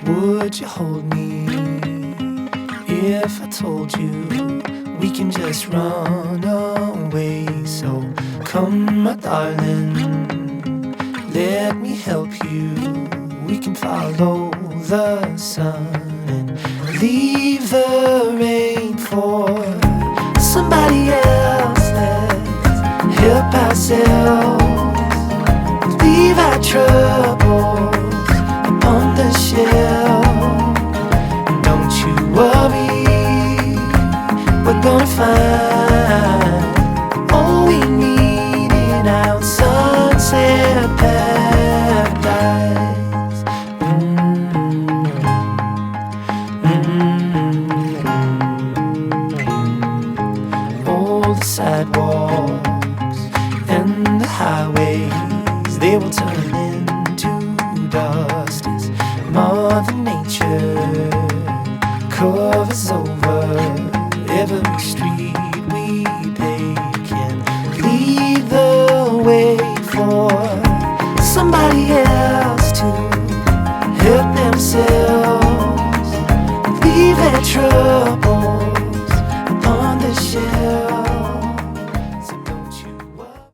Would you hold me if I told you we can just run away? So come, my darling, let me help you. We can follow the sun and leave the rain for somebody else. Let's help ourselves, leave our troubles upon the shelf. Don't you worry, we're gonna find all we need in our sunset paradise. All the sidewalks and the highways, they will turn into dust as Mother Nature covers over every street we take and lead the way for somebody else to help themselves leave their troubles